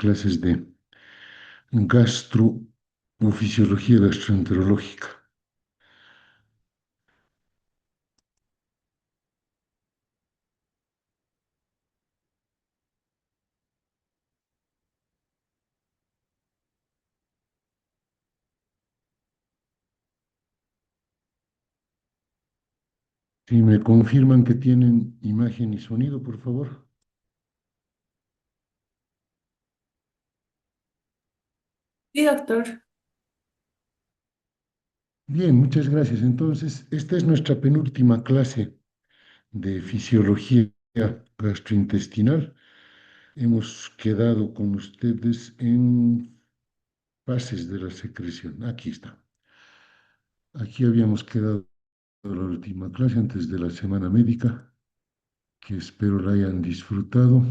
clases de gastro o fisiología gastroenterológica. Si me confirman que tienen imagen y sonido, por favor. Sí, doctor. Bien, muchas gracias. Entonces, esta es nuestra penúltima clase de fisiología gastrointestinal. Hemos quedado con ustedes en fases de la secreción. Aquí está. Aquí habíamos quedado la última clase antes de la semana médica, que espero la hayan disfrutado.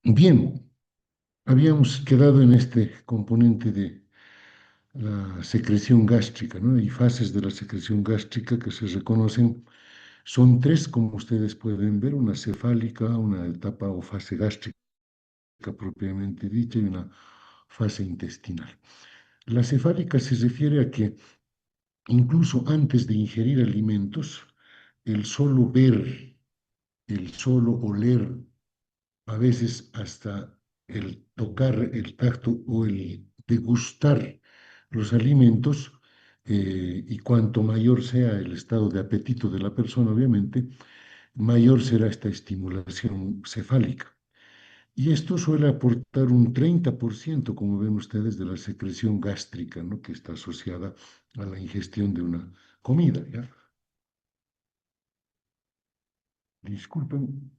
Bien, habíamos quedado en este componente de la secreción gástrica, ¿no? Hay fases de la secreción gástrica que se reconocen. Son tres, como ustedes pueden ver, una cefálica, una etapa o fase gástrica propiamente dicha y una fase intestinal. La cefálica se refiere a que incluso antes de ingerir alimentos, el solo ver, el solo oler, a veces hasta el tocar, el tacto o el degustar los alimentos, y cuanto mayor sea el estado de apetito de la persona, obviamente, mayor será esta estimulación cefálica. Y esto suele aportar un 30%, como ven ustedes, de la secreción gástrica, ¿no? Que está asociada a la ingestión de una comida, ¿ya? Disculpen,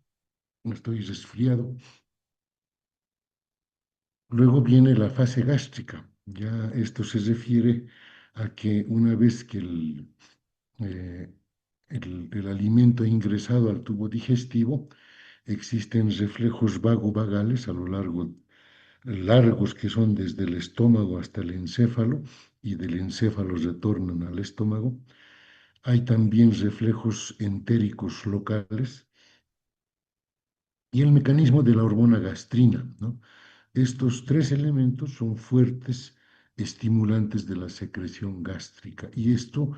estoy resfriado. Luego viene la fase gástrica. Ya esto se refiere a que una vez que eh, el alimento ha ingresado al tubo digestivo, existen reflejos vagovagales a lo largo, largos que son desde el estómago hasta el encéfalo y del encéfalo retornan al estómago. Hay también reflejos entéricos locales y el mecanismo de la hormona gastrina, ¿no? Estos tres elementos son fuertes estimulantes de la secreción gástrica y esto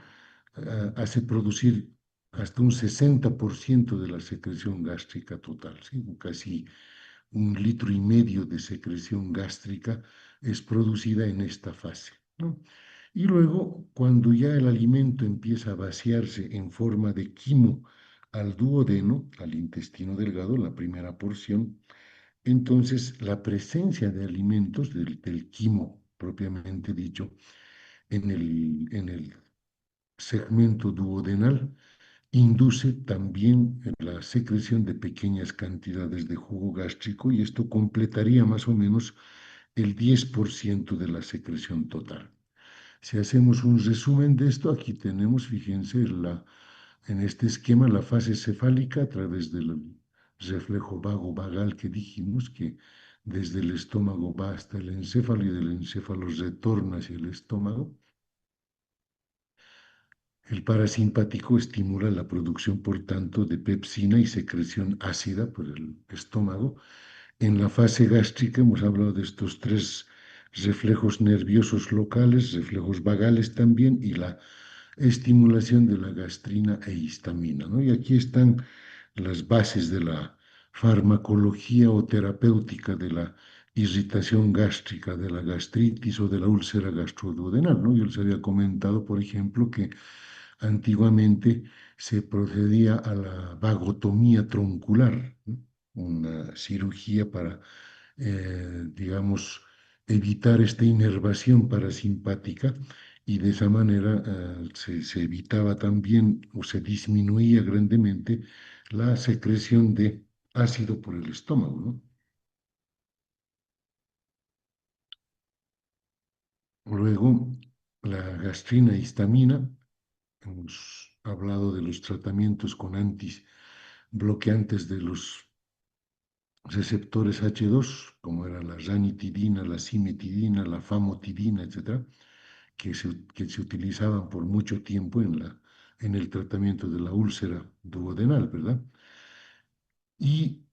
hace producir hasta un 60% de la secreción gástrica total, ¿sí? Casi 1,5 litros de secreción gástrica es producida en esta fase, ¿no? Y luego, cuando ya el alimento empieza a vaciarse en forma de quimo al duodeno, al intestino delgado, la primera porción, entonces la presencia de alimentos del quimo propiamente dicho en el segmento duodenal induce también la secreción de pequeñas cantidades de jugo gástrico y esto completaría más o menos el 10% de la secreción total. Si hacemos un resumen de esto, aquí tenemos, fíjense, en este esquema la fase cefálica a través del reflejo vago-vagal que dijimos, que desde el estómago va hasta el encéfalo y del encéfalo retorna hacia el estómago. El parasimpático estimula la producción, por tanto, de pepsina y secreción ácida por el estómago. En la fase gástrica hemos hablado de estos tres reflejos nerviosos locales, reflejos vagales también, y la estimulación de la gastrina e histamina, ¿no? Y aquí están las bases de la farmacología o terapéutica de la irritación gástrica, de la gastritis o de la úlcera gastroduodenal, ¿no? Yo les había comentado, por ejemplo, que antiguamente se procedía a la vagotomía troncular, ¿no? Una cirugía para, digamos, evitar esta inervación parasimpática y de esa manera se evitaba también o se disminuía grandemente la secreción de ácido por el estómago, ¿no? Luego, la gastrina histamina, hemos hablado de los tratamientos con bloqueantes de los receptores H2, como era la ranitidina, la cimetidina, la famotidina, etcétera, que se utilizaban por mucho tiempo en el tratamiento de la úlcera duodenal, ¿verdad? Y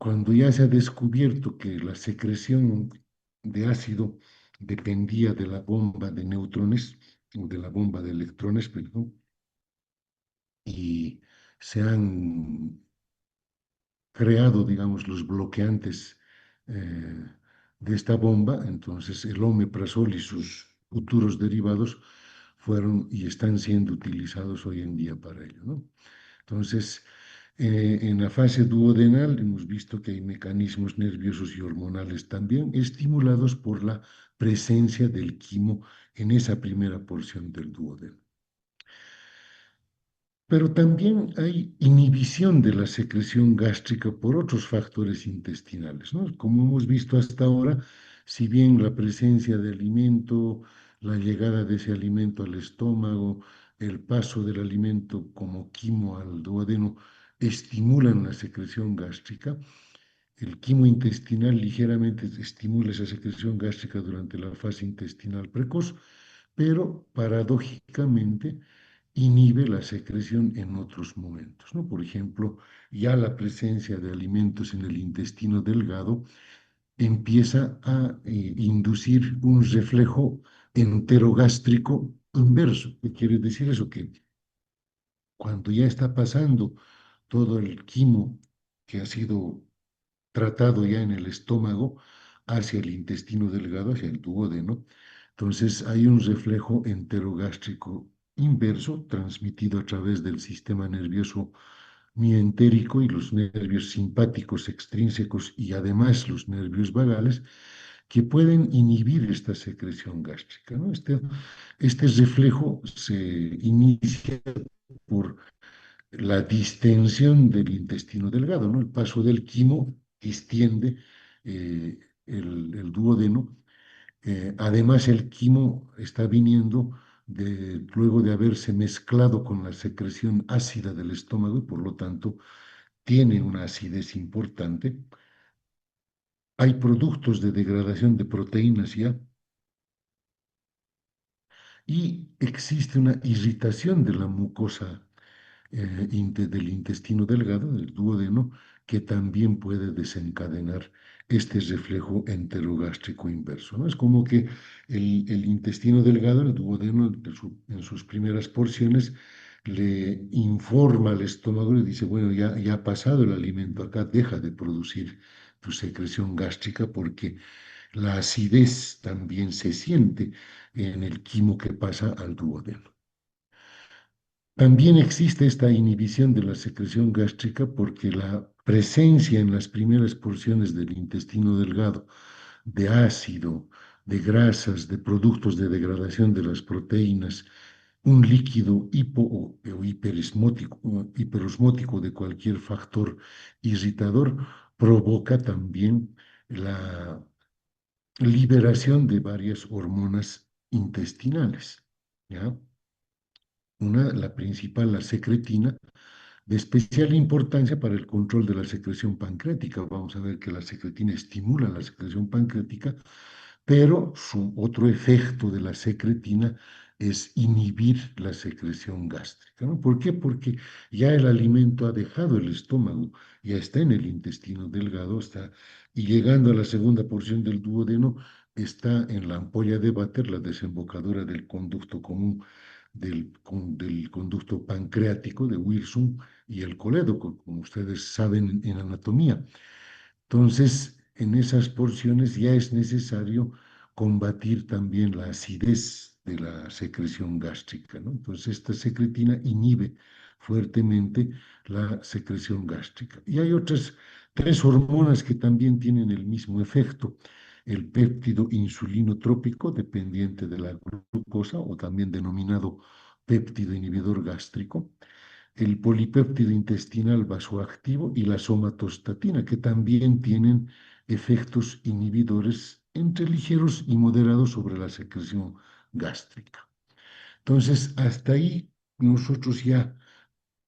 cuando ya se ha descubierto que la secreción de ácido dependía de la bomba de neutrones, o de la bomba de electrones, perdón, y se han creado, digamos, los bloqueantes de esta bomba, entonces el omeprazol y sus futuros derivados fueron y están siendo utilizados hoy en día para ello, ¿no? Entonces, en la fase duodenal hemos visto que hay mecanismos nerviosos y hormonales también estimulados por la presencia del quimo en esa primera porción del duodeno. Pero también hay inhibición de la secreción gástrica por otros factores intestinales, ¿no? Como hemos visto hasta ahora, si bien la presencia de alimento, la llegada de ese alimento al estómago, el paso del alimento como quimo al duodeno estimulan la secreción gástrica, el quimo intestinal ligeramente estimula esa secreción gástrica durante la fase intestinal precoz, pero paradójicamente inhibe la secreción en otros momentos, ¿no? Por ejemplo, ya la presencia de alimentos en el intestino delgado empieza a inducir un reflejo enterogástrico inverso. ¿Qué quiere decir eso? Que cuando ya está pasando todo el quimo que ha sido tratado ya en el estómago hacia el intestino delgado, hacia el duodeno. Entonces hay un reflejo enterogástrico inverso transmitido a través del sistema nervioso mientérico y los nervios simpáticos extrínsecos y además los nervios vagales que pueden inhibir esta secreción gástrica, ¿no? Este reflejo se inicia por la distensión del intestino delgado, ¿no? El paso del quimo distiende el duodeno. Además, el quimo está viniendo luego de haberse mezclado con la secreción ácida del estómago y por lo tanto tiene una acidez importante. Hay productos de degradación de proteínas ya y existe una irritación de la mucosa del intestino delgado, del duodeno, que también puede desencadenar este reflejo enterogástrico inverso, ¿no? Es como que el intestino delgado, el duodeno, en sus primeras porciones, le informa al estómago y le dice, bueno, ya ha pasado el alimento acá, deja de producir tu secreción gástrica porque la acidez también se siente en el quimo que pasa al duodeno. También existe esta inhibición de la secreción gástrica porque la presencia en las primeras porciones del intestino delgado de ácido, de grasas, de productos de degradación de las proteínas, un líquido o hiperosmótico de cualquier factor irritador provoca también la liberación de varias hormonas intestinales, ¿ya? La principal, la secretina, de especial importancia para el control de la secreción pancreática. Vamos a ver que la secretina estimula la secreción pancreática, pero su otro efecto de la secretina es inhibir la secreción gástrica, ¿no? ¿Por qué? Porque ya el alimento ha dejado el estómago, ya está en el intestino delgado, y llegando a la segunda porción del duodeno, está en la ampolla de Vater, la desembocadura del conducto común del conducto pancreático de Wilson y el colédoco, como ustedes saben en anatomía. Entonces, en esas porciones ya es necesario combatir también la acidez de la secreción gástrica, ¿no? Entonces, esta secretina inhibe fuertemente la secreción gástrica. Y hay otras tres hormonas que también tienen el mismo efecto. El péptido insulinotrópico, dependiente de la glucosa, o también denominado péptido inhibidor gástrico, el polipéptido intestinal vasoactivo y la somatostatina, que también tienen efectos inhibidores entre ligeros y moderados sobre la secreción gástrica. Entonces, hasta ahí nosotros ya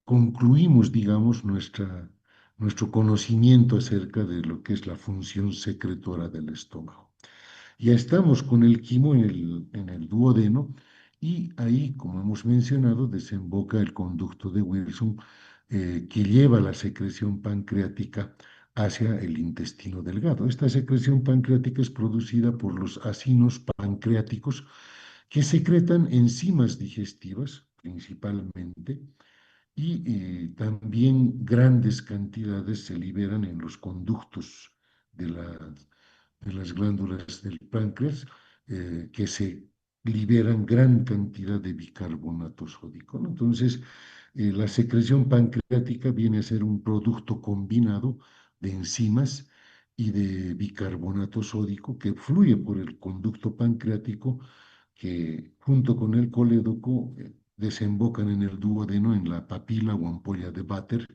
concluimos, digamos, nuestro conocimiento acerca de lo que es la función secretora del estómago. Ya estamos con el quimo en el duodeno y ahí, como hemos mencionado, desemboca el conducto de Wilson que lleva la secreción pancreática hacia el intestino delgado. Esta secreción pancreática es producida por los acinos pancreáticos que secretan enzimas digestivas principalmente y también grandes cantidades se liberan en los conductos de, de las glándulas del páncreas, que se liberan gran cantidad de bicarbonato sódico, ¿no? Entonces, la secreción pancreática viene a ser un producto combinado de enzimas y de bicarbonato sódico que fluye por el conducto pancreático que junto con el colédoco desembocan en el duodeno, en la papila o ampolla de Vater,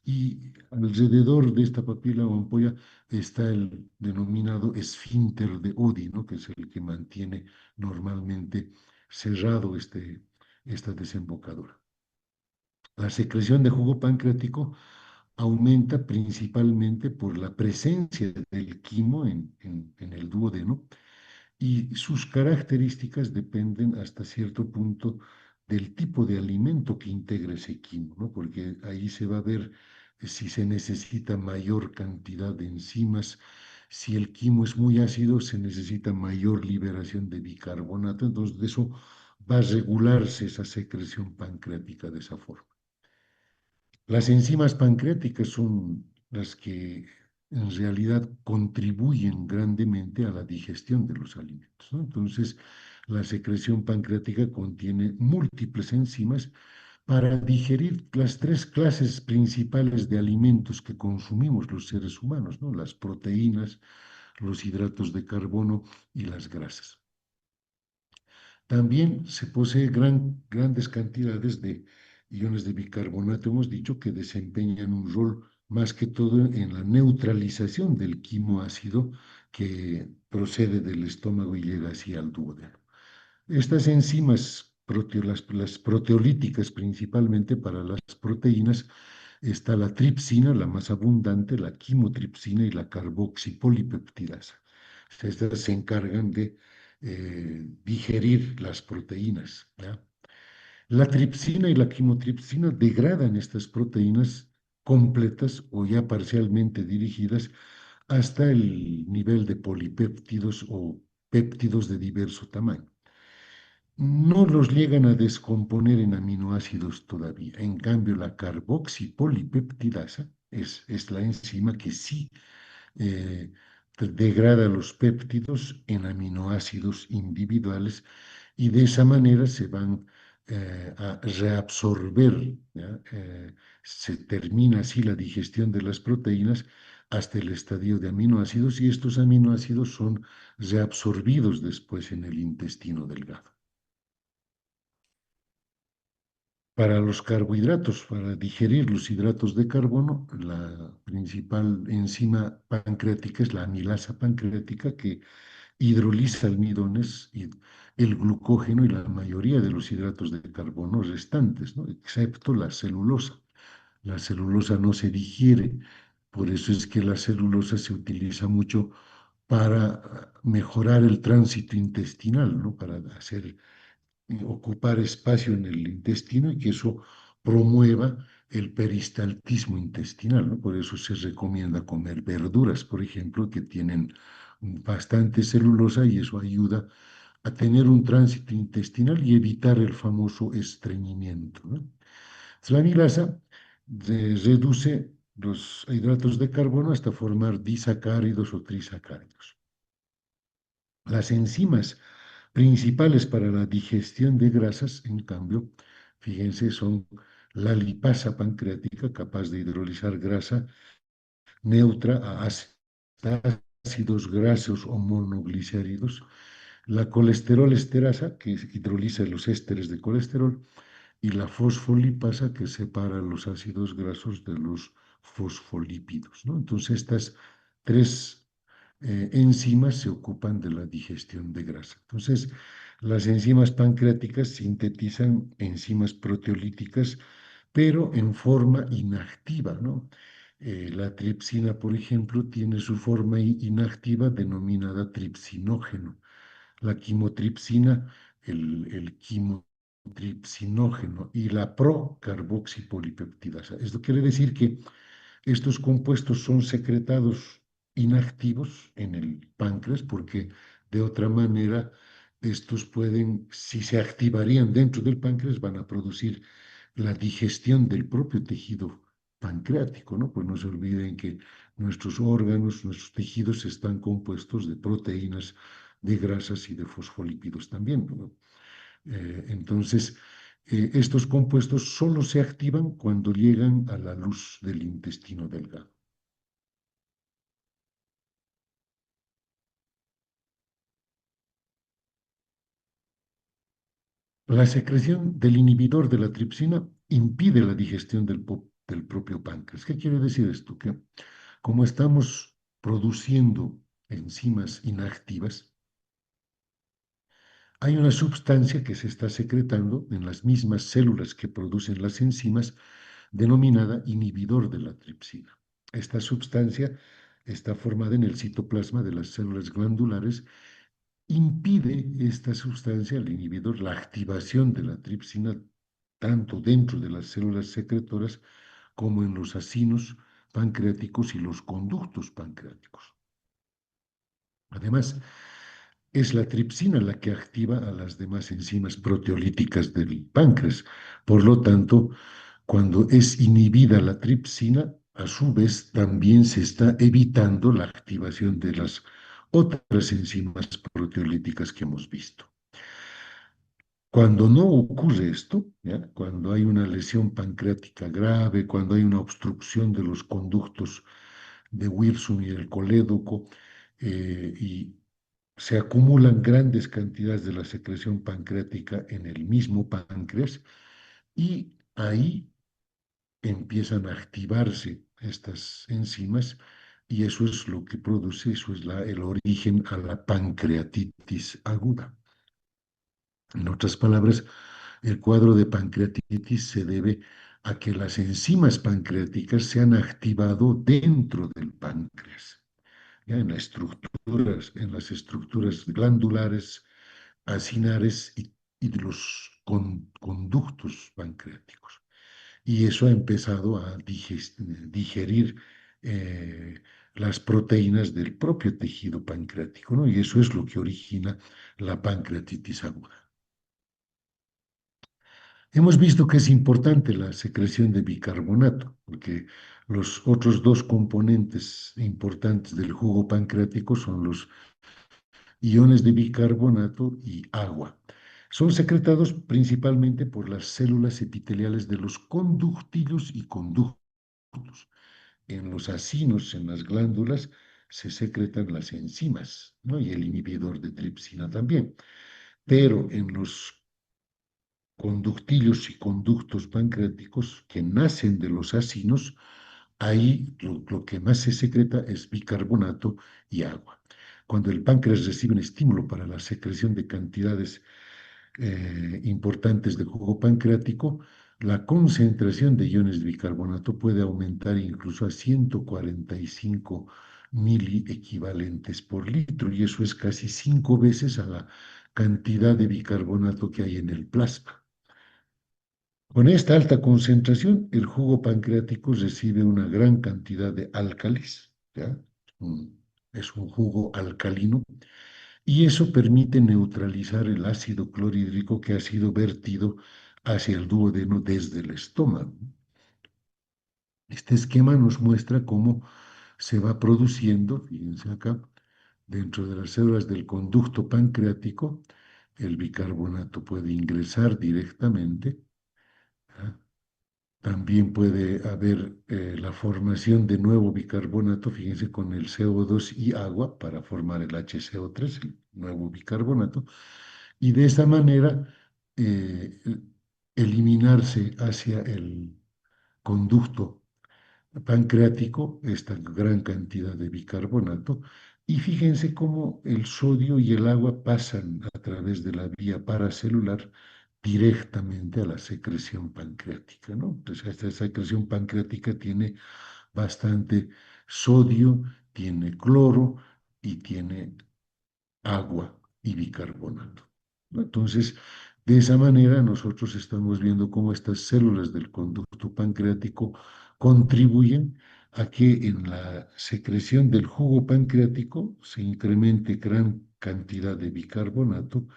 y alrededor de esta papila o ampolla está el denominado esfínter de Oddi, ¿no? Que es el que mantiene normalmente cerrado esta desembocadura. La secreción de jugo pancreático aumenta principalmente por la presencia del quimo en el duodeno y sus características dependen hasta cierto punto del tipo de alimento que integra ese quimo, ¿no? Porque ahí se va a ver si se necesita mayor cantidad de enzimas. Si el quimo es muy ácido, se necesita mayor liberación de bicarbonato. Entonces, de eso va a regularse esa secreción pancreática de esa forma. Las enzimas pancreáticas son las que en realidad contribuyen grandemente a la digestión de los alimentos, ¿no? Entonces, la secreción pancreática contiene múltiples enzimas para digerir las tres clases principales de alimentos que consumimos los seres humanos, ¿no? Las proteínas, los hidratos de carbono y las grasas. También se posee grandes cantidades de iones de bicarbonato, hemos dicho, que desempeñan un rol más que todo en la neutralización del quimo ácido que procede del estómago y llega así al duodeno. Estas enzimas, las proteolíticas principalmente para las proteínas, está la tripsina, la más abundante, la quimotripsina y la carboxipolipeptidasa. Estas se encargan de digerir las proteínas, ¿ya? La tripsina y la quimotripsina degradan estas proteínas completas o ya parcialmente dirigidas hasta el nivel de polipéptidos o péptidos de diverso tamaño. No los llegan a descomponer en aminoácidos todavía. En cambio, la carboxipolipeptidasa es la enzima que sí eh, degrada los péptidos en aminoácidos individuales y de esa manera se van a reabsorber, ¿ya? Se termina así la digestión de las proteínas hasta el estadio de aminoácidos y estos aminoácidos son reabsorbidos después en el intestino delgado. Para los carbohidratos, para digerir los hidratos de carbono, la principal enzima pancreática es la amilasa pancreática que hidroliza almidones y el glucógeno y la mayoría de los hidratos de carbono restantes, ¿no? Excepto la celulosa. La celulosa no se digiere, por eso es que la celulosa se utiliza mucho para mejorar el tránsito intestinal, ¿no? Para hacer ocupar espacio en el intestino y que eso promueva el peristaltismo intestinal, ¿no? Por eso se recomienda comer verduras, por ejemplo, que tienen bastante celulosa y eso ayuda a tener un tránsito intestinal y evitar el famoso estreñimiento, ¿no? La amilasa reduce los hidratos de carbono hasta formar disacáridos o trisacáridos. Las enzimas principales para la digestión de grasas, en cambio, fíjense, son la lipasa pancreática, capaz de hidrolizar grasa neutra a ácidos grasos o monoglicéridos, la colesterol esterasa, que hidroliza los ésteres de colesterol, y la fosfolipasa, que separa los ácidos grasos de los fosfolípidos, ¿no? Entonces, estas tres enzimas se ocupan de la digestión de grasa. Entonces, las enzimas pancreáticas sintetizan enzimas proteolíticas, pero en forma inactiva, ¿no? La tripsina, por ejemplo, tiene su forma inactiva denominada tripsinógeno. La quimotripsina, el quimotripsinógeno y la procarboxipolipeptidasa. Esto quiere decir que Estos compuestos son secretados inactivos en el páncreas porque de otra manera estos pueden, si se activarían dentro del páncreas, van a producir la digestión del propio tejido pancreático, ¿no? Pues no se olviden que nuestros órganos, nuestros tejidos están compuestos de proteínas, de grasas y de fosfolípidos también, ¿no? Entonces, estos compuestos solo se activan cuando llegan a la luz del intestino delgado. La secreción del inhibidor de la tripsina impide la digestión del propio páncreas. ¿Qué quiere decir esto? Que como estamos produciendo enzimas inactivas, hay una sustancia que se está secretando en las mismas células que producen las enzimas, denominada inhibidor de la tripsina. Esta sustancia está formada en el citoplasma de las células glandulares. Impide esta sustancia, el inhibidor, la activación de la tripsina tanto dentro de las células secretoras como en los acinos pancreáticos y los conductos pancreáticos. Además, es la tripsina la que activa a las demás enzimas proteolíticas del páncreas. Por lo tanto, cuando es inhibida la tripsina, a su vez también se está evitando la activación de las otras enzimas proteolíticas que hemos visto. Cuando no ocurre esto, ¿ya? Cuando hay una lesión pancreática grave, cuando hay una obstrucción de los conductos de Wilson y el colédoco, y se acumulan grandes cantidades de la secreción pancreática en el mismo páncreas, y ahí empiezan a activarse estas enzimas, y eso es lo que produce, eso es el origen a la pancreatitis aguda. En otras palabras, el cuadro de pancreatitis se debe a que las enzimas pancreáticas se han activado dentro del páncreas, ya en las estructuras glandulares, acinares y de los conductos pancreáticos. Y eso ha empezado a digerir eh, las proteínas del propio tejido pancreático, ¿no? Y eso es lo que origina la pancreatitis aguda. Hemos visto que es importante la secreción de bicarbonato, porque los otros dos componentes importantes del jugo pancreático son los iones de bicarbonato y agua. Son secretados principalmente por las células epiteliales de los conductillos y conductos. En los acinos, en las glándulas, se secretan las enzimas, ¿no? Y el inhibidor de tripsina también. Pero en los conductillos y conductos pancreáticos que nacen de los acinos, ahí lo que más se secreta es bicarbonato y agua. Cuando el páncreas recibe un estímulo para la secreción de cantidades importantes de jugo pancreático, la concentración de iones de bicarbonato puede aumentar incluso a 145 miliequivalentes por litro, y eso es casi 5 veces a la cantidad de bicarbonato que hay en el plasma. Con esta alta concentración, el jugo pancreático recibe una gran cantidad de álcalis, ¿ya? Es un jugo alcalino, y eso permite neutralizar el ácido clorhídrico que ha sido vertido hacia el duodeno desde el estómago. Este esquema nos muestra cómo se va produciendo, fíjense acá, dentro de las células del conducto pancreático, el bicarbonato puede ingresar directamente, ¿ya? También puede haber la formación de nuevo bicarbonato, fíjense, con el CO2 y agua para formar el HCO3, el nuevo bicarbonato, y de esa manera eh, eliminarse hacia el conducto pancreático esta gran cantidad de bicarbonato. Y fíjense cómo el sodio y el agua pasan a través de la vía paracelular directamente a la secreción pancreática, ¿no? Entonces, esta secreción pancreática tiene bastante sodio, tiene cloro y tiene agua y bicarbonato, ¿no? Entonces, de esa manera nosotros estamos viendo cómo estas células del conducto pancreático contribuyen a que en la secreción del jugo pancreático se incremente gran cantidad de bicarbonato,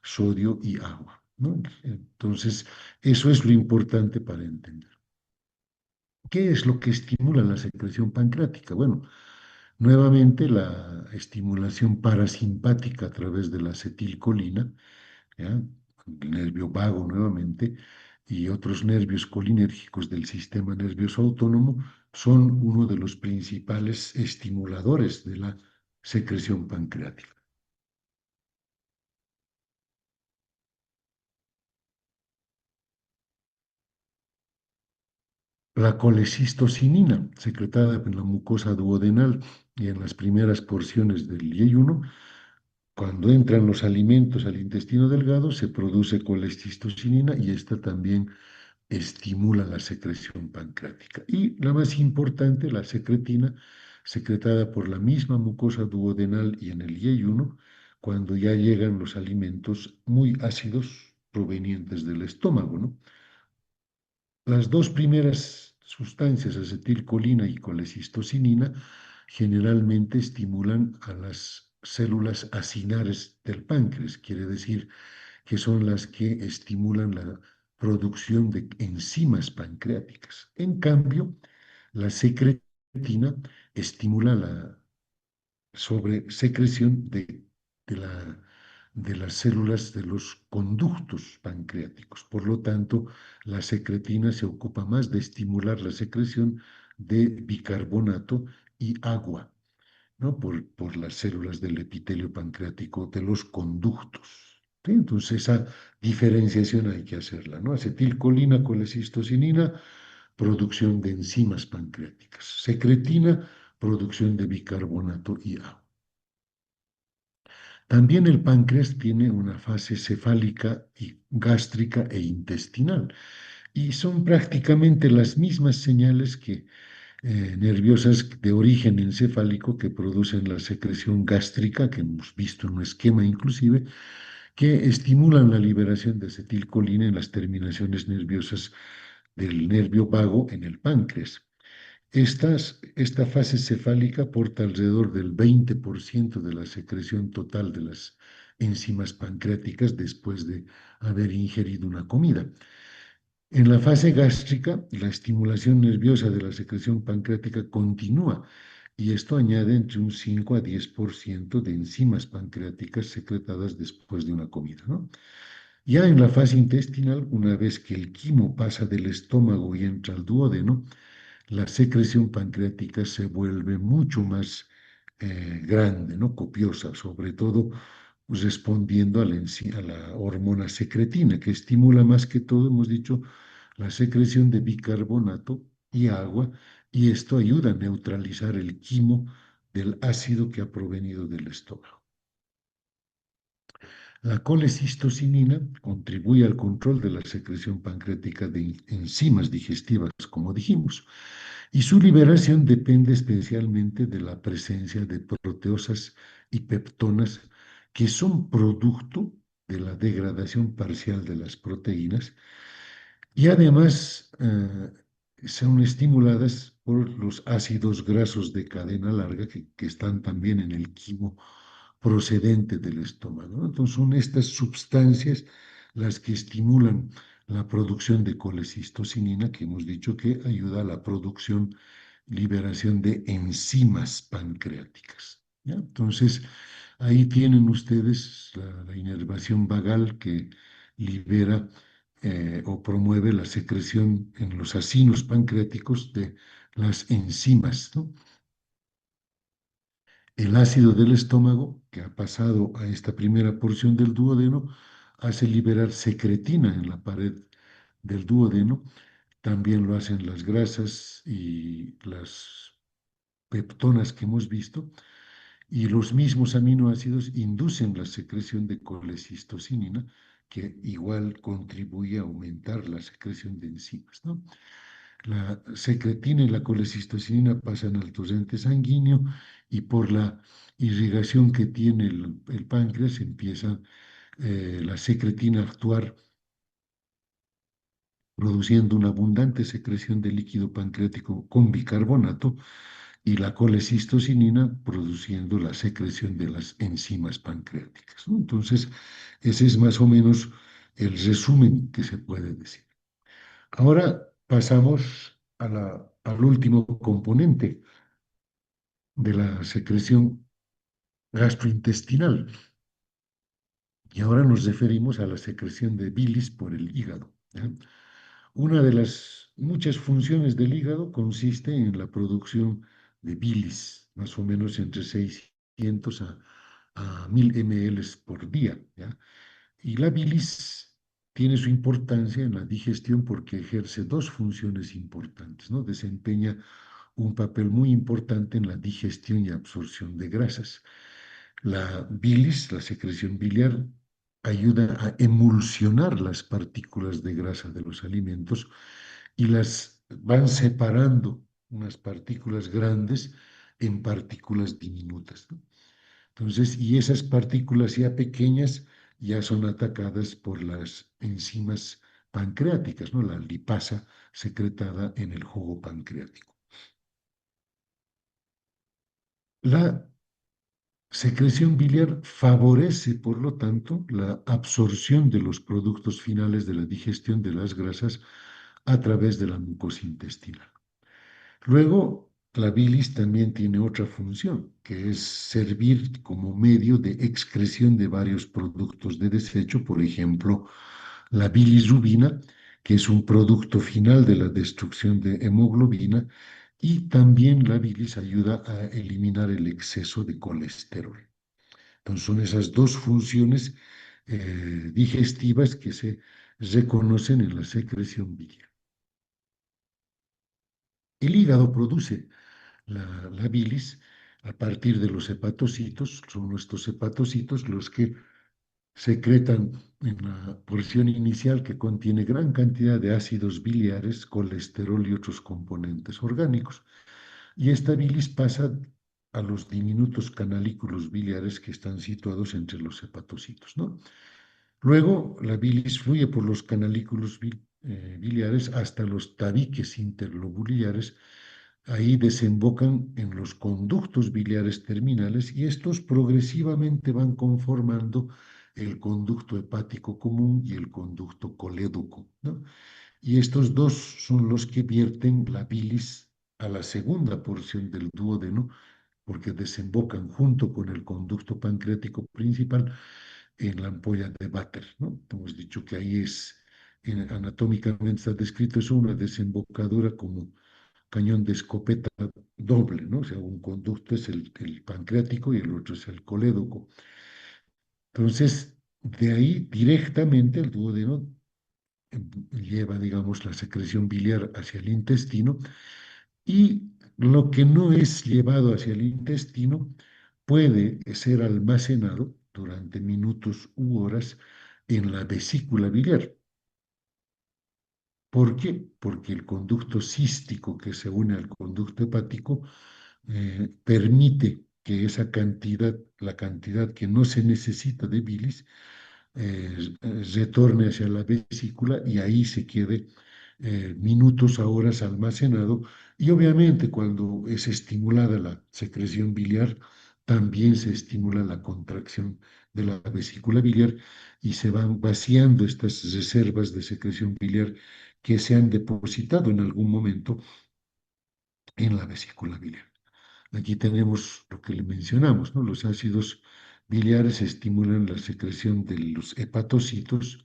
sodio y agua, ¿no? Entonces, eso es lo importante para entender. ¿Qué es lo que estimula la secreción pancreática? Bueno, nuevamente la estimulación parasimpática a través de la acetilcolina, ¿ya? El nervio vago nuevamente, y otros nervios colinérgicos del sistema nervioso autónomo son uno de los principales estimuladores de la secreción pancreática. La colecistocinina, secretada en la mucosa duodenal y en las primeras porciones del yeyuno, cuando entran los alimentos al intestino delgado, se produce colecistocinina y esta también estimula la secreción pancreática. Y la más importante, la secretina, secretada por la misma mucosa duodenal y en el yeyuno, cuando ya llegan los alimentos muy ácidos provenientes del estómago, ¿no? Las dos primeras sustancias, acetilcolina y colecistocinina, generalmente estimulan a las células acinares del páncreas, quiere decir que son las que estimulan la producción de enzimas pancreáticas. En cambio, la secretina estimula la sobresecreción de las células de los conductos pancreáticos. Por lo tanto, la secretina se ocupa más de estimular la secreción de bicarbonato y agua, ¿no? Por las células del epitelio pancreático de los conductos. ¿Sí? Entonces, esa diferenciación hay que hacerla, ¿no? Acetilcolina, colecistocinina, producción de enzimas pancreáticas. Secretina, producción de bicarbonato y agua. También el páncreas tiene una fase cefálica y gástrica e intestinal, y son prácticamente las mismas señales que nerviosas de origen encefálico que producen la secreción gástrica, que hemos visto en un esquema inclusive, que estimulan la liberación de acetilcolina en las terminaciones nerviosas del nervio vago en el páncreas. Esta fase cefálica aporta alrededor del 20% de la secreción total de las enzimas pancreáticas después de haber ingerido una comida. En la fase gástrica, la estimulación nerviosa de la secreción pancreática continúa y esto añade entre un 5 a 10% de enzimas pancreáticas secretadas después de una comida, ¿no? Ya en la fase intestinal, una vez que el quimo pasa del estómago y entra al duodeno, la secreción pancreática se vuelve mucho más grande, ¿no? Copiosa, sobre todo respondiendo a la hormona secretina, que estimula más que todo, hemos dicho, la secreción de bicarbonato y agua, y esto ayuda a neutralizar el quimo del ácido que ha provenido del estómago. La colecistocinina contribuye al control de la secreción pancreática de enzimas digestivas, como dijimos, y su liberación depende especialmente de la presencia de proteosas y peptonas que son producto de la degradación parcial de las proteínas y además son estimuladas por los ácidos grasos de cadena larga que están también en el quimo procedente del estómago, ¿no? Entonces son estas sustancias las que estimulan la producción de colecistocinina, que hemos dicho que ayuda a la producción, liberación de enzimas pancreáticas, ¿ya? Entonces, ahí tienen ustedes la inervación vagal que libera o promueve la secreción en los acinos pancreáticos de las enzimas, ¿no? El ácido del estómago, que ha pasado a esta primera porción del duodeno, hace liberar secretina en la pared del duodeno. También lo hacen las grasas y las peptonas que hemos visto. Y los mismos aminoácidos inducen la secreción de colecistocinina, que igual contribuye a aumentar la secreción de enzimas, ¿no? La secretina y la colecistocinina pasan al torrente sanguíneo y por la irrigación que tiene el páncreas empieza la secretina a actuar produciendo una abundante secreción de líquido pancreático con bicarbonato, y la colecistocinina produciendo la secreción de las enzimas pancreáticas, ¿no? Entonces, ese es más o menos el resumen que se puede decir. Ahora pasamos al último componente de la secreción gastrointestinal, y ahora nos referimos a la secreción de bilis por el hígado, ¿ya? Una de las muchas funciones del hígado consiste en la producción de bilis, más o menos entre 600 a 1000 ml por día, ¿ya? Y la bilis tiene su importancia en la digestión porque ejerce dos funciones importantes, ¿no? Desempeña un papel muy importante en la digestión y absorción de grasas. La bilis, la secreción biliar, ayuda a emulsionar las partículas de grasa de los alimentos y las van separando unas partículas grandes en partículas diminutas, ¿no? Entonces, y esas partículas ya pequeñas ya son atacadas por las enzimas pancreáticas, ¿no? La lipasa secretada en el jugo pancreático. La secreción biliar favorece, por lo tanto, la absorción de los productos finales de la digestión de las grasas a través de la mucosa intestinal. Luego, la bilis también tiene otra función, que es servir como medio de excreción de varios productos de desecho, por ejemplo, la bilirrubina, que es un producto final de la destrucción de hemoglobina, y también la bilis ayuda a eliminar el exceso de colesterol. Entonces, son esas dos funciones digestivas que se reconocen en la secreción biliar. El hígado produce la bilis a partir de los hepatocitos. Son nuestros hepatocitos los que secretan en la porción inicial, que contiene gran cantidad de ácidos biliares, colesterol y otros componentes orgánicos. Y esta bilis pasa a los diminutos canalículos biliares que están situados entre los hepatocitos, ¿no? Luego, la bilis fluye por los canalículos biliares hasta los tabiques interlobulares. Ahí desembocan en los conductos biliares terminales y estos progresivamente van conformando el conducto hepático común y el conducto colédoco, ¿no? Y estos dos son los que vierten la bilis a la segunda porción del duodeno, porque desembocan junto con el conducto pancreático principal en la ampolla de Vater, ¿no? Hemos dicho que ahí es, anatómicamente está descrito, es una desembocadura como cañón de escopeta doble, ¿no? O sea, un conducto es el pancreático y el otro es el colédoco. Entonces, de ahí directamente el duodeno lleva, digamos, la secreción biliar hacia el intestino, y lo que no es llevado hacia el intestino puede ser almacenado durante minutos u horas en la vesícula biliar. ¿Por qué? Porque el conducto cístico que se une al conducto hepático permite que esa cantidad, la cantidad que no se necesita de bilis, retorne hacia la vesícula y ahí se quede minutos a horas almacenado. Y obviamente cuando es estimulada la secreción biliar, también se estimula la contracción de la vesícula biliar y se van vaciando estas reservas de secreción biliar que se han depositado en algún momento en la vesícula biliar. Aquí tenemos lo que le mencionamos, ¿no? Los ácidos biliares estimulan la secreción de los hepatocitos.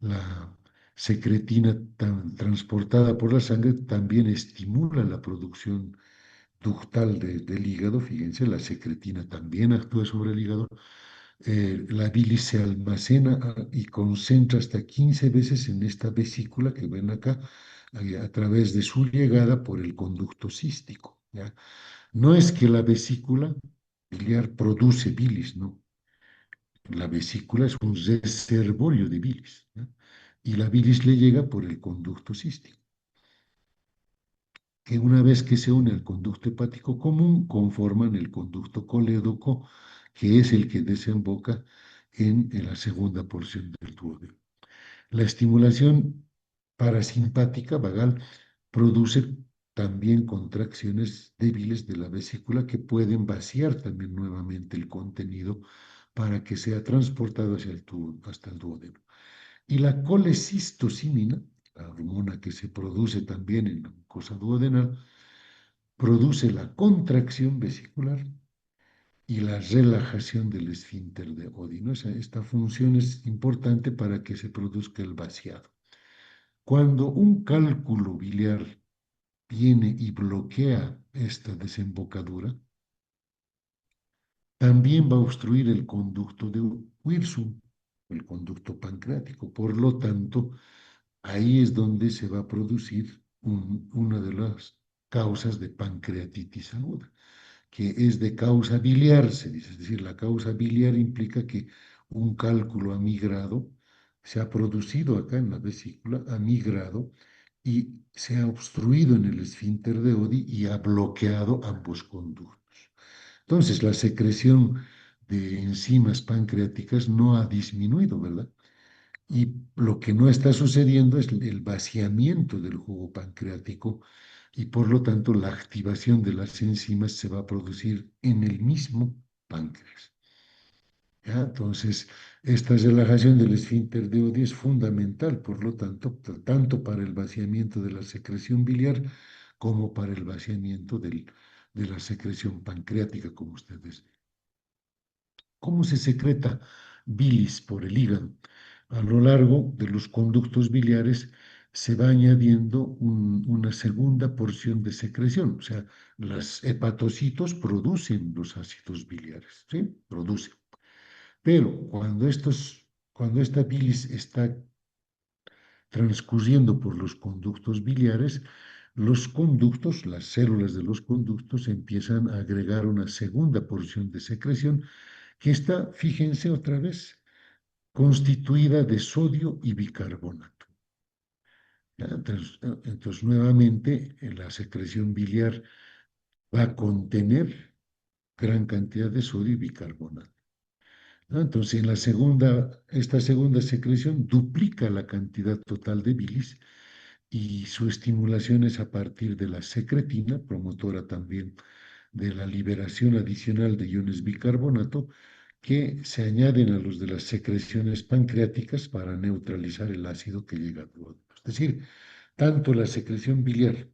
La secretina transportada por la sangre también estimula la producción ductal del hígado. Fíjense, la secretina también actúa sobre el hígado. La bilis se almacena y concentra hasta 15 veces en esta vesícula que ven acá, a través de su llegada por el conducto cístico, ¿ya? No es que la vesícula biliar produce bilis, no. La vesícula es un reservorio de bilis, ¿no? Y la bilis le llega por el conducto cístico, que una vez que se une al conducto hepático común, conforman el conducto colédoco, que es el que desemboca en la segunda porción del duodeno. La estimulación parasimpática vagal produce también contracciones débiles de la vesícula que pueden vaciar también nuevamente el contenido para que sea transportado hacia hasta el duodeno. Y la colecistocimina, la hormona que se produce también en la mucosa duodenal, produce la contracción vesicular y la relajación del esfínter de Oddi, ¿no? Esta función es importante para que se produzca el vaciado. Cuando un cálculo biliar viene y bloquea esta desembocadura, también va a obstruir el conducto de Wirsum, el conducto pancreático. Por lo tanto, ahí es donde se va a producir una de las causas de pancreatitis aguda, que es de causa biliar, se dice. Es decir, la causa biliar implica que un cálculo ha migrado, se ha producido acá en la vesícula, ha migrado y se ha obstruido en el esfínter de Oddi y ha bloqueado ambos conductos. Entonces, la secreción de enzimas pancreáticas no ha disminuido, ¿verdad? Y lo que no está sucediendo es el vaciamiento del jugo pancreático y por lo tanto la activación de las enzimas se va a producir en el mismo páncreas. ¿Ya? Entonces, esta relajación del esfínter de Oddi es fundamental, por lo tanto, tanto para el vaciamiento de la secreción biliar como para el vaciamiento de la secreción pancreática, como ustedes. ¿Cómo se secreta bilis por el hígado? A lo largo de los conductos biliares se va añadiendo una segunda porción de secreción, o sea, los hepatocitos producen los ácidos biliares, ¿sí? Producen. Pero cuando esta bilis está transcurriendo por los conductos biliares, los conductos, las células de los conductos empiezan a agregar una segunda porción de secreción que está, fíjense otra vez, constituida de sodio y bicarbonato. ¿Ya? Entonces, nuevamente, la secreción biliar va a contener gran cantidad de sodio y bicarbonato. ¿No? Entonces, esta segunda secreción duplica la cantidad total de bilis y su estimulación es a partir de la secretina, promotora también de la liberación adicional de iones bicarbonato, que se añaden a los de las secreciones pancreáticas para neutralizar el ácido que llega al duodeno. Es decir, tanto la secreción biliar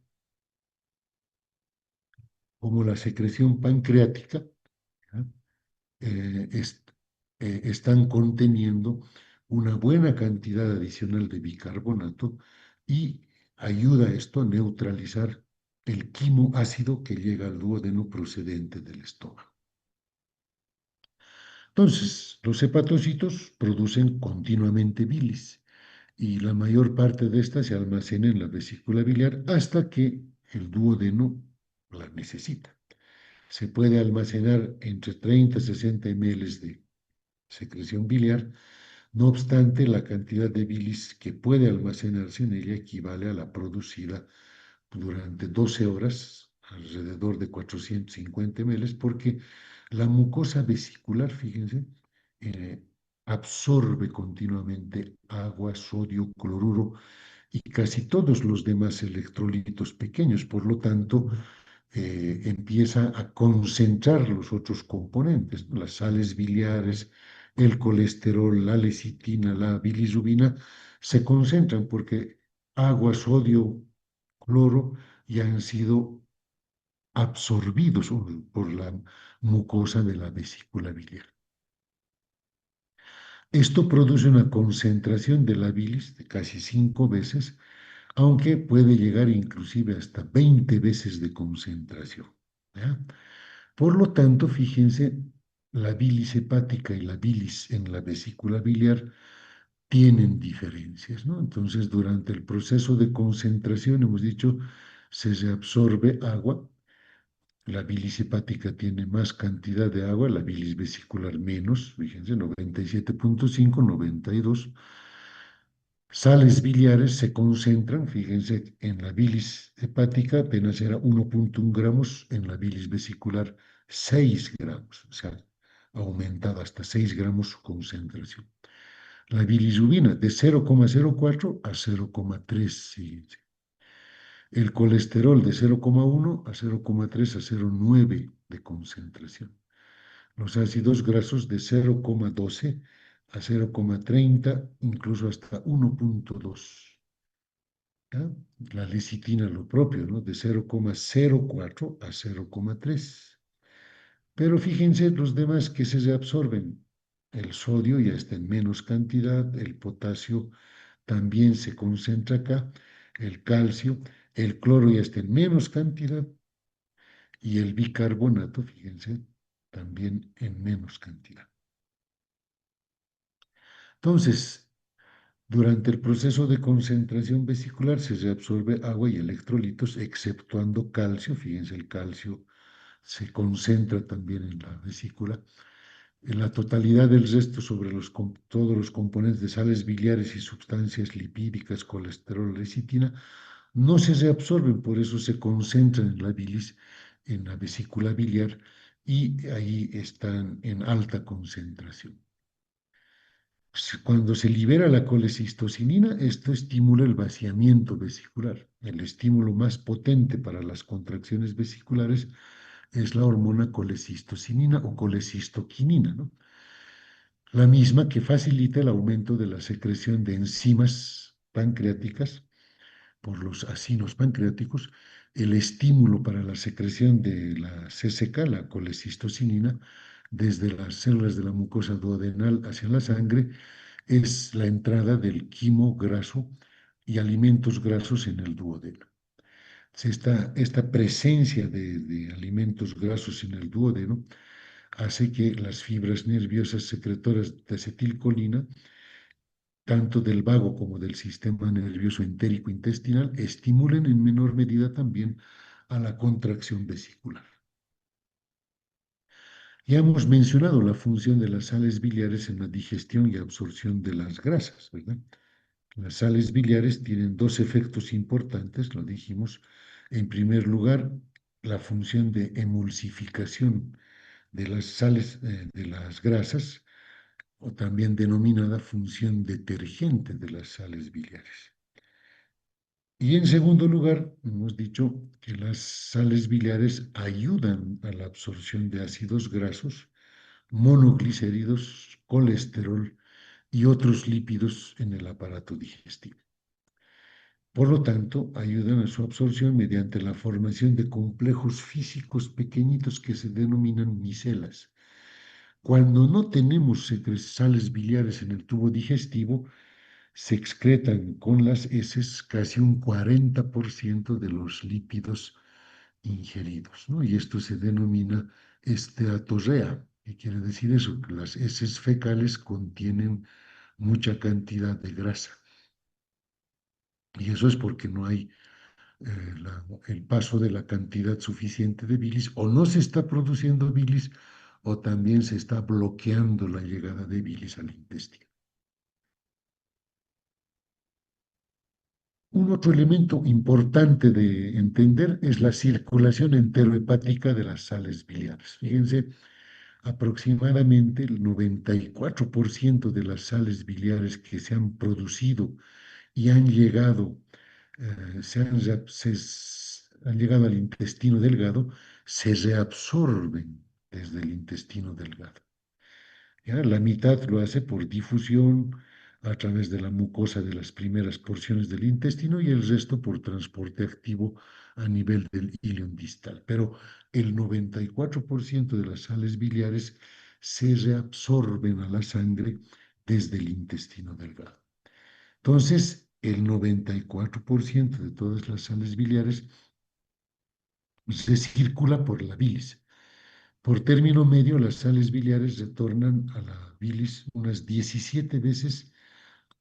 como la secreción pancreática, ¿ya? eh, est- están conteniendo una buena cantidad adicional de bicarbonato y ayuda esto a neutralizar el quimo ácido que llega al duodeno procedente del estómago. Entonces, los hepatocitos producen continuamente bilis y la mayor parte de esta se almacena en la vesícula biliar hasta que el duodeno la necesita. Se puede almacenar entre 30 y 60 ml de secreción biliar. No obstante, la cantidad de bilis que puede almacenarse en ella equivale a la producida durante 12 horas, alrededor de 450 ml, porque la mucosa vesicular, fíjense, eh, absorbe continuamente agua, sodio, cloruro y casi todos los demás electrolitos pequeños. Por lo tanto, empieza a concentrar los otros componentes, ¿no? Las sales biliares, el colesterol, la lecitina, la bilirrubina, se concentran porque agua, sodio, cloro ya han sido absorbidos por la mucosa de la vesícula biliar. Esto produce una concentración de la bilis de casi 5 veces, aunque puede llegar inclusive hasta 20 veces de concentración. ¿Ya? Por lo tanto, fíjense, la bilis hepática y la bilis en la vesícula biliar tienen diferencias, ¿no? Entonces, durante el proceso de concentración, hemos dicho, se reabsorbe agua. La bilis hepática tiene más cantidad de agua, la bilis vesicular menos, fíjense, 97,5, 92. Sales biliares se concentran, fíjense, en la bilis hepática apenas era 1,1 gramos, en la bilis vesicular 6 gramos, o sea, aumentada hasta 6 gramos su concentración. La bilirrubina de 0,04 a 0,3. Sí, sí. El colesterol de 0,1 a 0,3 a 0,9 de concentración. Los ácidos grasos de 0,12 a 0,30, incluso hasta 1,2. ¿Ya? La lecitina lo propio, ¿no? De 0,04 a 0,3. Pero fíjense los demás que se reabsorben. El sodio ya está en menos cantidad, el potasio también se concentra acá, el calcio, el cloro ya está en menos cantidad y el bicarbonato, fíjense, también en menos cantidad. Entonces, durante el proceso de concentración vesicular se reabsorbe agua y electrolitos, exceptuando calcio, fíjense, el calcio se concentra también en la vesícula. En la totalidad del resto sobre todos los componentes de sales biliares y sustancias lipídicas, colesterol, lecitina, no se reabsorben, por eso se concentran en la bilis, en la vesícula biliar, y ahí están en alta concentración. Cuando se libera la colecistocinina, esto estimula el vaciamiento vesicular. El estímulo más potente para las contracciones vesiculares es la hormona colecistocinina o colecistoquinina, ¿no? La misma que facilita el aumento de la secreción de enzimas pancreáticas por los acinos pancreáticos, el estímulo para la secreción de la CCK, la colecistocinina, desde las células de la mucosa duodenal hacia la sangre, es la entrada del quimo graso y alimentos grasos en el duodeno. Esta presencia de alimentos grasos en el duodeno hace que las fibras nerviosas secretoras de acetilcolina, tanto del vago como del sistema nervioso entérico intestinal, estimulen en menor medida también a la contracción vesicular. Ya hemos mencionado la función de las sales biliares en la digestión y absorción de las grasas, ¿verdad? Las sales biliares tienen dos efectos importantes, lo dijimos. En primer lugar, la función de emulsificación de las sales, de las grasas, o también denominada función detergente de las sales biliares. Y en segundo lugar, hemos dicho que las sales biliares ayudan a la absorción de ácidos grasos, monoglicéridos, colesterol y otros lípidos en el aparato digestivo. Por lo tanto, ayudan a su absorción mediante la formación de complejos físicos pequeñitos que se denominan micelas. Cuando no tenemos sales biliares en el tubo digestivo, se excretan con las heces casi un 40% de los lípidos ingeridos, ¿no? Y esto se denomina esteatorrea. ¿Qué quiere decir eso? Que las heces fecales contienen mucha cantidad de grasa. Y eso es porque no hay el paso de la cantidad suficiente de bilis, o no se está produciendo bilis, o también se está bloqueando la llegada de bilis al intestino. Un otro elemento importante de entender es la circulación enterohepática de las sales biliares. Fíjense, aproximadamente el 94% de las sales biliares que se han producido y han llegado, han llegado al intestino delgado, se reabsorben desde el intestino delgado. ¿Ya? La mitad lo hace por difusión a través de la mucosa de las primeras porciones del intestino y el resto por transporte activo a nivel del ilion distal. Pero el 94% de las sales biliares se reabsorben a la sangre desde el intestino delgado. Entonces, el 94% de todas las sales biliares se circula por la bilis. Por término medio, las sales biliares retornan a la bilis unas 17 veces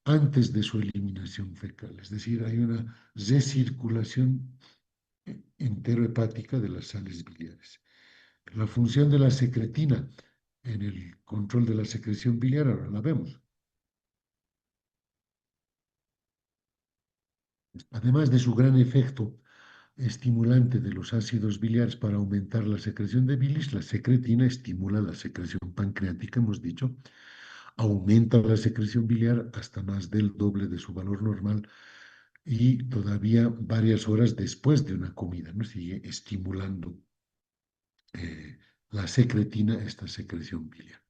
antes de su eliminación fecal. Es decir, hay una recirculación enterohepática de las sales biliares. La función de la secretina en el control de la secreción biliar, ahora la vemos. Además de su gran efecto estimulante de los ácidos biliares para aumentar la secreción de bilis, la secretina estimula la secreción pancreática, hemos dicho, aumenta la secreción biliar hasta más del doble de su valor normal y todavía varias horas después de una comida, ¿no? Sigue estimulando la secretina, esta secreción biliar.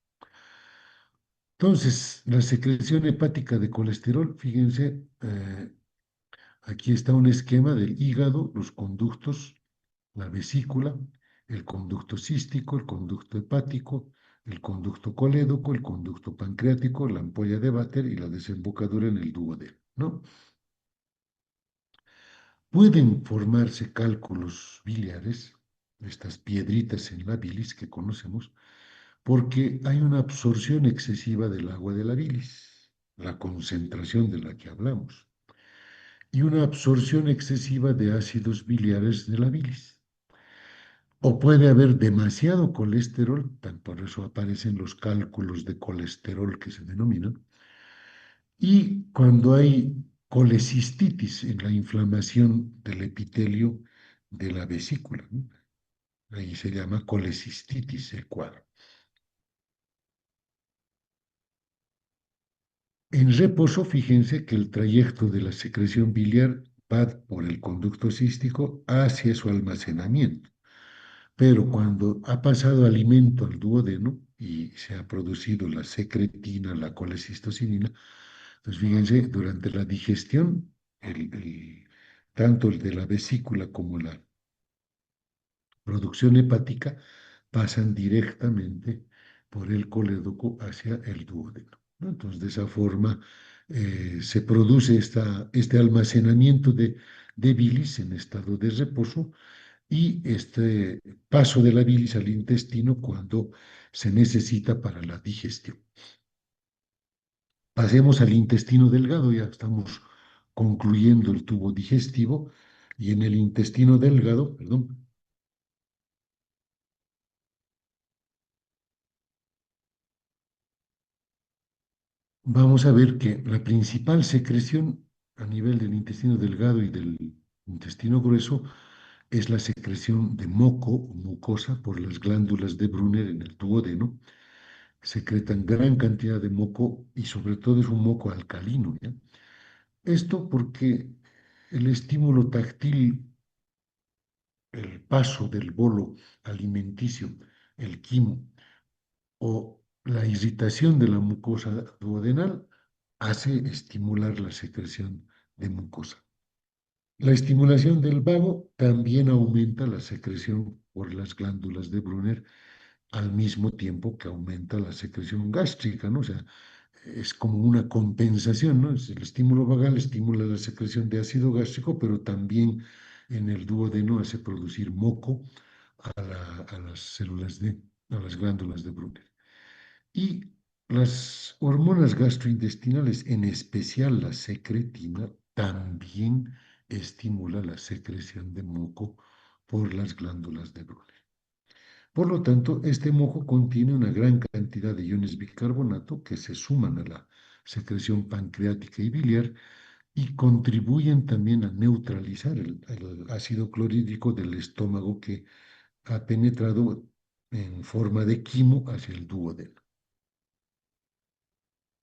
Entonces, la secreción hepática de colesterol, fíjense, aquí está un esquema del hígado, los conductos, la vesícula, el conducto cístico, el conducto hepático, el conducto colédoco, el conducto pancreático, la ampolla de Vater y la desembocadura en el duodeno, ¿no? Pueden formarse cálculos biliares, estas piedritas en la bilis que conocemos, porque hay una absorción excesiva del agua de la bilis, la concentración de la que hablamos, y una absorción excesiva de ácidos biliares de la bilis. O puede haber demasiado colesterol, por eso aparecen los cálculos de colesterol que se denominan, y cuando hay colecistitis en la inflamación del epitelio de la vesícula, ¿no? Ahí se llama colecistitis el cuadro. En reposo, fíjense que el trayecto de la secreción biliar va por el conducto cístico hacia su almacenamiento. Pero cuando ha pasado alimento al duodeno y se ha producido la secretina, la colecistocinina, pues fíjense, durante la digestión, tanto el de la vesícula como la producción hepática pasan directamente por el colédoco hacia el duodeno, ¿no? Entonces, de esa forma se produce este almacenamiento de bilis en estado de reposo y este paso de la bilis al intestino cuando se necesita para la digestión. Pasemos al intestino delgado, ya estamos concluyendo el tubo digestivo y en el intestino delgado, perdón, vamos a ver que la principal secreción a nivel del intestino delgado y del intestino grueso es la secreción de moco o mucosa por las glándulas de Brunner en el duodeno. Secretan gran cantidad de moco y sobre todo es un moco alcalino, ¿ya? Esto porque el estímulo táctil, el paso del bolo alimenticio, el quimo, o la irritación de la mucosa duodenal hace estimular la secreción de mucosa. La estimulación del vago también aumenta la secreción por las glándulas de Brunner al mismo tiempo que aumenta la secreción gástrica, ¿no? O sea, es como una compensación, ¿no? El estímulo vagal estimula la secreción de ácido gástrico, pero también en el duodeno hace producir moco a las células a las glándulas de Brunner. Y las hormonas gastrointestinales, en especial la secretina, también estimula la secreción de moco por las glándulas de Brunner. Por lo tanto, este moco contiene una gran cantidad de iones bicarbonato que se suman a la secreción pancreática y biliar y contribuyen también a neutralizar el ácido clorhídrico del estómago que ha penetrado en forma de quimo hacia el duodeno.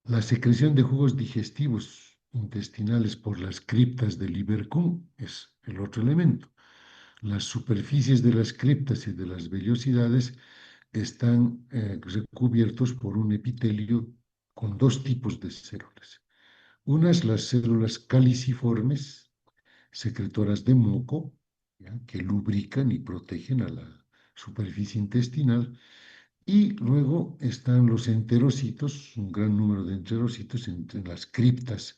La secreción de jugos digestivos intestinales por las criptas del Ibercún es el otro elemento. Las superficies de las criptas y de las vellosidades están recubiertos por un epitelio con dos tipos de células. Unas las células caliciformes, secretoras de moco, ¿ya?, que lubrican y protegen a la superficie intestinal, y luego están los enterocitos, un gran número de enterocitos entre las criptas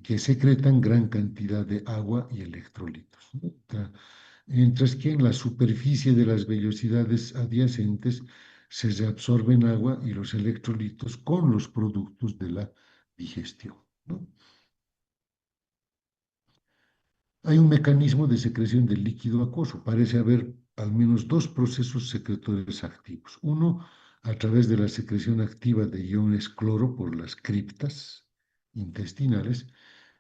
que secretan gran cantidad de agua y electrolitos, ¿no? Mientras que en la superficie de las vellosidades adyacentes se reabsorben agua y los electrolitos con los productos de la digestión, ¿no? Hay un mecanismo de secreción del líquido acuoso. Parece haber al menos dos procesos secretores activos. Uno, a través de la secreción activa de iones cloro por las criptas intestinales.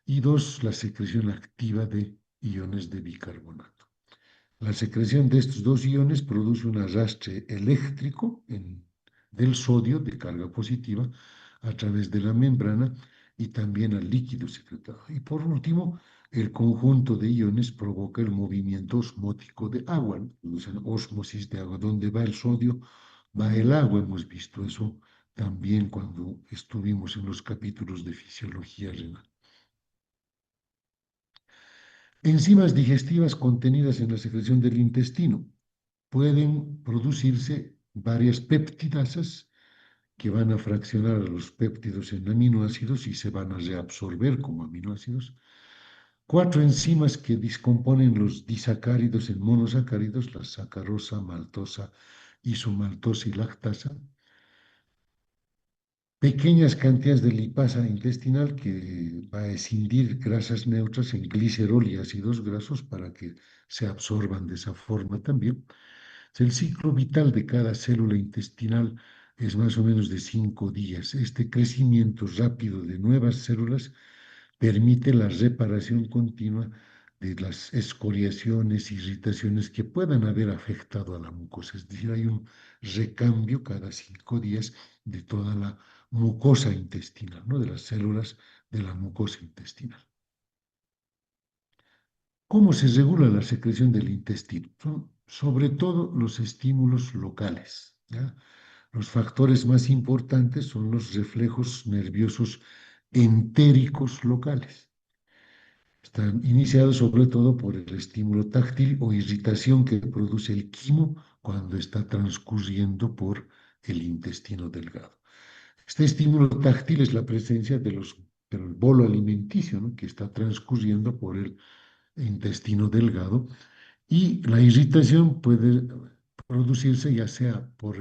Y dos, la secreción activa de iones de bicarbonato. La secreción de estos dos iones produce un arrastre eléctrico del sodio de carga positiva a través de la membrana y también al líquido secretado. Y por último, el conjunto de iones provoca el movimiento osmótico de agua, ¿no? Producen ósmosis de agua. Donde va el sodio, va el agua. Hemos visto eso también cuando estuvimos en los capítulos de fisiología renal. Enzimas digestivas contenidas en la secreción del intestino. Pueden producirse varias peptidasas que van a fraccionar a los péptidos en aminoácidos y se van a reabsorber como aminoácidos. Cuatro enzimas que descomponen los disacáridos en monosacáridos, la sacarosa, maltosa, isomaltosa y lactasa. Pequeñas cantidades de lipasa intestinal que va a escindir grasas neutras en glicerol y ácidos grasos para que se absorban de esa forma también. El ciclo vital de cada célula intestinal es más o menos de 5 días. Este crecimiento rápido de nuevas células permite la reparación continua de las escoriaciones, irritaciones que puedan haber afectado a la mucosa. Es decir, hay un recambio cada 5 días de toda la mucosa intestinal, ¿no? De las células de la mucosa intestinal. ¿Cómo se regula la secreción del intestino? Son sobre todo los estímulos locales, ¿ya? Los factores más importantes son los reflejos nerviosos entéricos locales. Están iniciados sobre todo por el estímulo táctil o irritación que produce el quimo cuando está transcurriendo por el intestino delgado. Este estímulo táctil es la presencia del bolo alimenticio, ¿no? Que está transcurriendo por el intestino delgado, y la irritación puede producirse ya sea por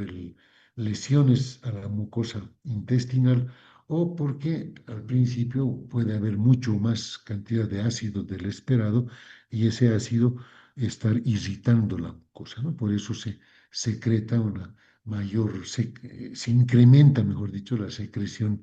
lesiones a la mucosa intestinal o porque al principio puede haber mucho más cantidad de ácido del esperado y ese ácido estar irritando la mucosa, ¿no? Por eso se secreta una se incrementa, mejor dicho, la secreción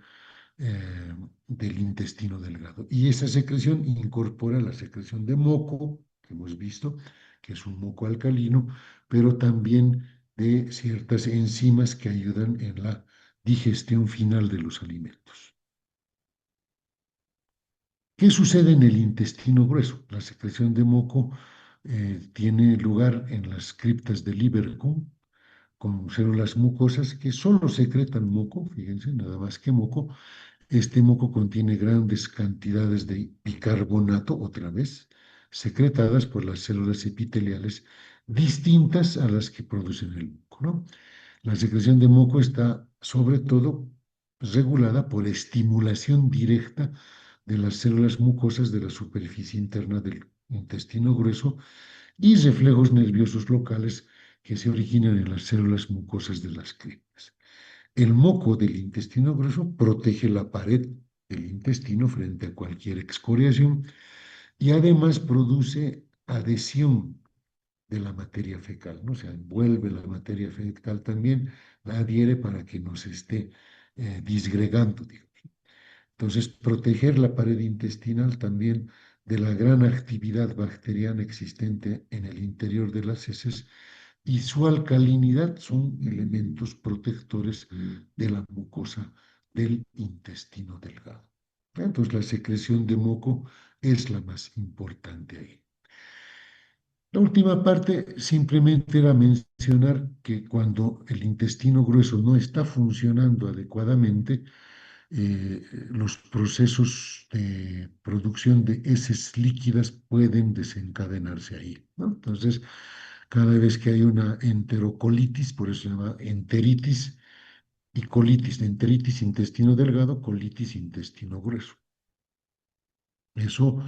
del intestino delgado. Y esa secreción incorpora la secreción de moco, que hemos visto, que es un moco alcalino, pero también de ciertas enzimas que ayudan en la digestión final de los alimentos. ¿Qué sucede en el intestino grueso? La secreción de moco tiene lugar en las criptas del Ibercum, con células mucosas que solo secretan moco, fíjense, nada más que moco. Este moco contiene grandes cantidades de bicarbonato, otra vez, secretadas por las células epiteliales distintas a las que producen el moco, ¿no? La secreción de moco está sobre todo regulada por estimulación directa de las células mucosas de la superficie interna del intestino grueso y reflejos nerviosos locales que se originan en las células mucosas de las criptas. El moco del intestino grueso protege la pared del intestino frente a cualquier excoriación y además produce adhesión de la materia fecal, ¿no? O sea, envuelve la materia fecal también, la adhiere para que no se esté disgregando, digamos. Entonces, proteger la pared intestinal también de la gran actividad bacteriana existente en el interior de las heces y su alcalinidad son elementos protectores de la mucosa del intestino delgado. Entonces, la secreción de moco es la más importante ahí. La última parte simplemente era mencionar que cuando el intestino grueso no está funcionando adecuadamente, los procesos de producción de heces líquidas pueden desencadenarse ahí, ¿no? Entonces, cada vez que hay una enterocolitis, por eso se llama enteritis, y colitis, enteritis intestino delgado, colitis intestino grueso. Eso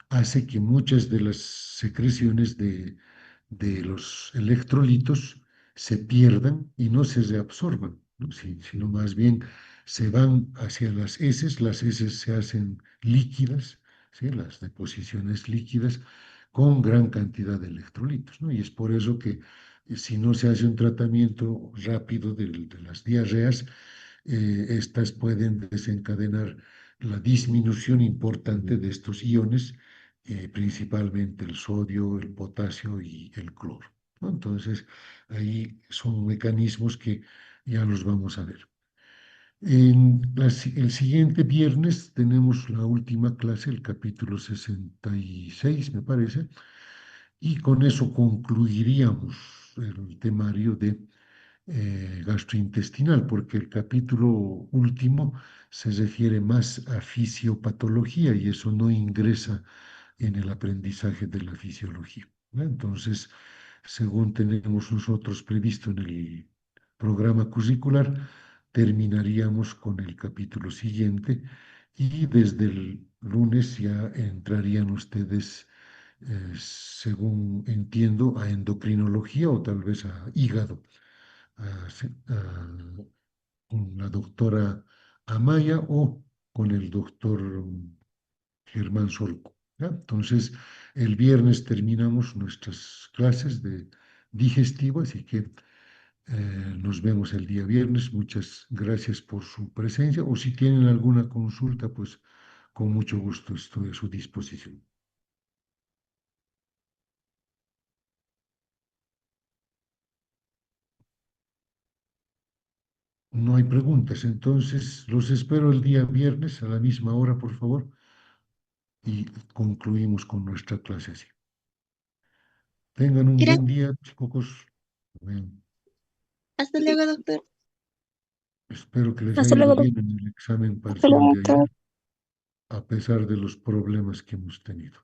hace que muchas de las secreciones de los electrolitos se pierdan y no se reabsorban, ¿no? Sino más bien se van hacia las heces se hacen líquidas, ¿sí? Las deposiciones líquidas con gran cantidad de electrolitos, ¿no? Y es por eso que si no se hace un tratamiento rápido de las diarreas, estas pueden desencadenar la disminución importante de estos iones, principalmente el sodio, el potasio y el cloro, ¿no? Entonces, ahí son mecanismos que ya los vamos a ver. El siguiente viernes tenemos la última clase, el capítulo 66, me parece, y con eso concluiríamos el temario de gastrointestinal, porque el capítulo último se refiere más a fisiopatología y eso no ingresa en el aprendizaje de la fisiología, ¿no? Entonces, según tenemos nosotros previsto en el programa curricular, terminaríamos con el capítulo siguiente y desde el lunes ya entrarían ustedes, según entiendo, a endocrinología o tal vez a hígado, con la doctora Amaya o con el doctor Germán Solco, ¿ya? Entonces, el viernes terminamos nuestras clases de digestivo, así que nos vemos el día viernes. Muchas gracias por su presencia o si tienen alguna consulta, pues con mucho gusto estoy a su disposición. No hay preguntas, entonces los espero el día viernes a la misma hora, por favor, y concluimos con nuestra clase así. Tengan un Gracias. buen día, chicos. Bien. Hasta luego, doctor. Espero que les Hasta haya ido luego, bien en el examen hasta luego, parcial de ayer, doctor. a pesar de los problemas que hemos tenido.